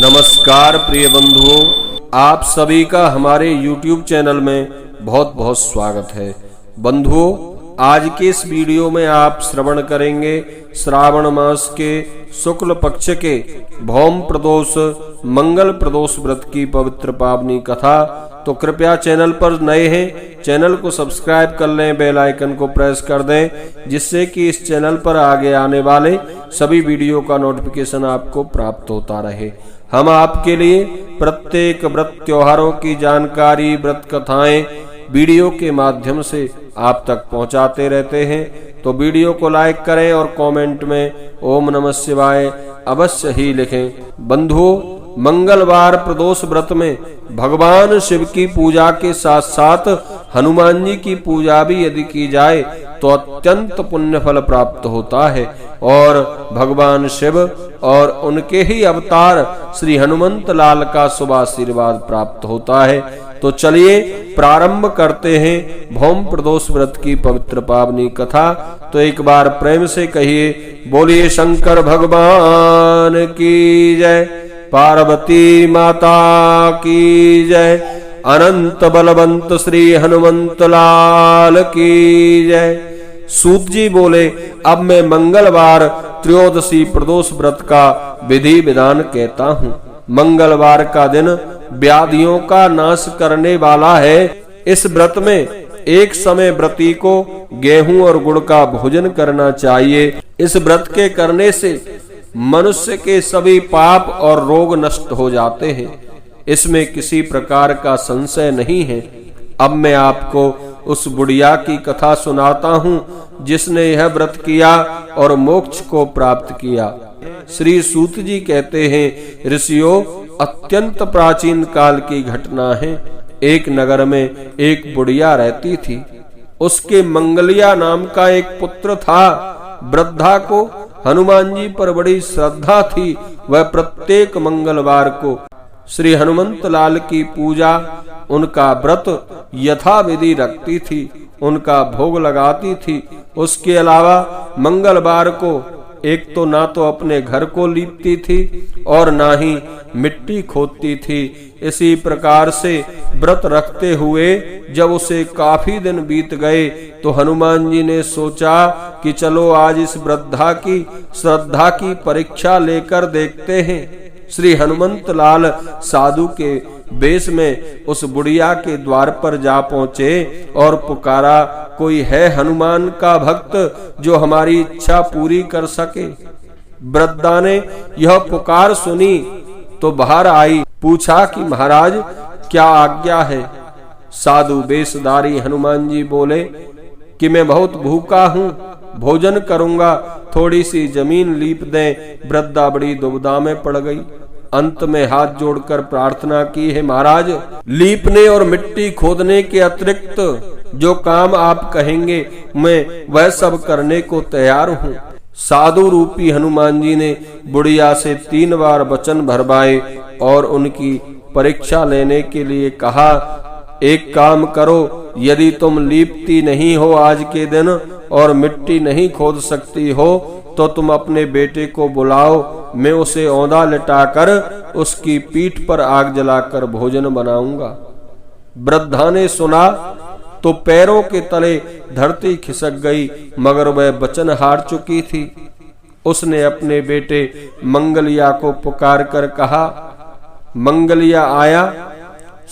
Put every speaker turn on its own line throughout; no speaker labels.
नमस्कार प्रिय बंधुओं, आप सभी का हमारे YouTube चैनल में बहुत बहुत स्वागत है। बंधुओं, आज के इस वीडियो में आप श्रवण करेंगे श्रावण मास के शुक्ल पक्ष के भौम प्रदोष मंगल प्रदोष व्रत की पवित्र पावनी कथा। तो कृपया चैनल पर नए हैं, चैनल को सब्सक्राइब कर लें, बेल आइकन को प्रेस कर दें, जिससे कि इस चैनल पर आगे आने वाले सभी वीडियो का नोटिफिकेशन आपको प्राप्त होता रहे। हम आपके लिए प्रत्येक व्रत त्योहारों की जानकारी, व्रत कथाएं वीडियो के माध्यम से आप तक पहुंचाते रहते हैं। तो वीडियो को लाइक करें और कमेंट में ओम नमः शिवाय अवश्य ही लिखें। बंधुओं, मंगलवार प्रदोष व्रत में भगवान शिव की पूजा के साथ साथ हनुमान जी की पूजा भी यदि की जाए तो अत्यंत पुण्य फल प्राप्त होता है और भगवान शिव और उनके ही अवतार श्री हनुमंत लाल का शुभ आशीर्वाद प्राप्त होता है। तो चलिए प्रारंभ करते हैं भौम प्रदोष व्रत की पवित्र पावनी कथा। तो एक बार प्रेम से कहिए, बोलिए शंकर भगवान की जय, पार्वती माता की जय, अनंत बलवंत श्री हनुमंत लाल की जय। सूत जी बोले, अब मैं मंगलवार त्रयोदशी प्रदोष व्रत का विधि विधान कहता हूँ। मंगलवार का दिन व्याधियों का नाश करने वाला है। इस व्रत में एक समय व्रती को गेहूं और गुड़ का भोजन करना चाहिए। इस व्रत के करने से मनुष्य के सभी पाप और रोग नष्ट हो जाते हैं, इसमें किसी प्रकार का संशय नहीं है। अब मैं आपको उस बुढ़िया की कथा सुनाता हूँ जिसने यह व्रत किया और मोक्ष को प्राप्त किया। श्री सूत जी कहते हैं, ऋषियों, अत्यंत प्राचीन काल की घटना है। एक नगर में एक बुढ़िया रहती थी। उसके मंगलिया नाम का एक पुत्र था। वृद्धा को हनुमान जी पर बड़ी श्रद्धा थी। वह प्रत्येक मंगलवार को श्री हनुमंत लाल की पूजा, उनका व्रत यथाविधि रखती थी, उनका भोग लगाती थी। उसके अलावा मंगलवार को एक तो ना तो अपने घर को लीपती थी और ना ही मिट्टी खोदती थी। इसी प्रकार से व्रत रखते हुए जब उसे काफी दिन बीत गए तो हनुमान जी ने सोचा कि चलो आज इस वृद्धा की श्रद्धा की परीक्षा लेकर देखते हैं। श्री हनुमंत लाल साधु के वेश में उस बुढ़िया के द्वार पर जा पहुंचे और पुकारा, कोई है हनुमान का भक्त जो हमारी इच्छा पूरी कर सके। वृद्धा ने यह पुकार सुनी तो बाहर आई। पूछा कि महाराज, क्या आज्ञा है। साधु वेशधारी हनुमान जी बोले कि मैं बहुत भूखा हूँ, भोजन करूंगा, थोड़ी सी जमीन लीप दें। वृद्धा बड़ी दुविधा में पड़ गई। अंत में हाथ जोड़कर प्रार्थना की, है महाराज, लीपने और मिट्टी खोदने के अतिरिक्त जो काम आप कहेंगे मैं वह सब करने को तैयार हूँ। साधु रूपी हनुमान जी ने बुढ़िया से 3 बार वचन भरवाए और उनकी परीक्षा लेने के लिए कहा, एक काम करो, यदि तुम लीपती नहीं हो आज के दिन और मिट्टी नहीं खोद सकती हो तो तुम अपने बेटे को बुलाओ, मैं उसे औंधा लिटाकर उसकी पीठ पर आग जलाकर भोजन बनाऊंगा। वृद्धा ने सुना तो पैरों के तले धरती खिसक गई, मगर वह वचन हार चुकी थी। उसने अपने बेटे मंगलिया को पुकार कर कहा। मंगलिया आया,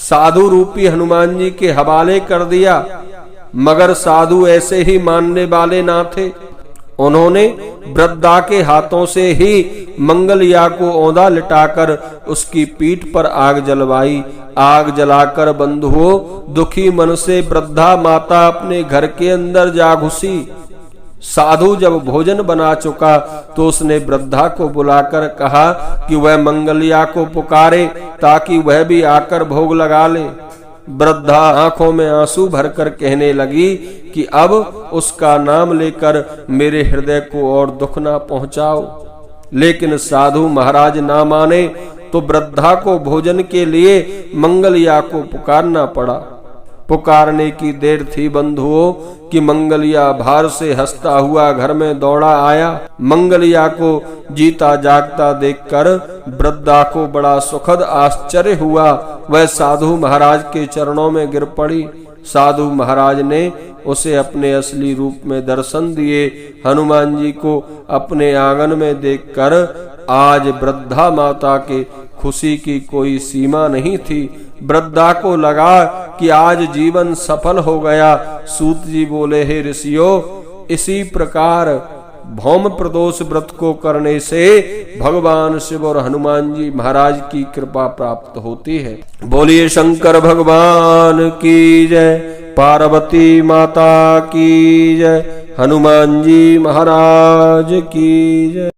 साधु रूपी हनुमान जी के हवाले कर दिया, मगर साधु ऐसे ही मानने वाले ना थे। उन्होंने वृद्धा के हाथों से ही मंगलिया को औंधा लिटाकर उसकी पीठ पर आग जलवाई। आग जलाकर बंधुओं, दुखी मन से वृद्धा माता अपने घर के अंदर जा घुसी। साधु जब भोजन बना चुका तो उसने वृद्धा को बुलाकर कहा कि वह मंगलिया को पुकारे ताकि वह भी आकर भोग लगा ले। वृद्धा आंखों में आंसू भरकर कहने लगी कि अब उसका नाम लेकर मेरे हृदय को और दुख ना पहुंचाओ। लेकिन साधु महाराज ना माने तो वृद्धा को भोजन के लिए मंगलिया को पुकारना पड़ा। पुकारने की देर थी बंधुओं कि मंगलिया भार से हंसता हुआ घर में दौड़ा आया। मंगलिया को जीता जागता देखकर वृद्धा को बड़ा सुखद आश्चर्य हुआ। वह साधु महाराज के चरणों में गिर पड़ी। साधु महाराज ने उसे अपने असली रूप में दर्शन दिए। हनुमान जी को अपने आंगन में देखकर आज वृद्धा माता के खुशी की कोई सीमा नहीं थी। वृद्धा को लगा कि आज जीवन सफल हो गया। सूत जी बोले, हे ऋषियों, इसी प्रकार भौम प्रदोष व्रत को करने से भगवान शिव और हनुमान जी महाराज की कृपा प्राप्त होती है। बोलिए शंकर भगवान की जय, पार्वती माता की जय, हनुमान जी महाराज की जय।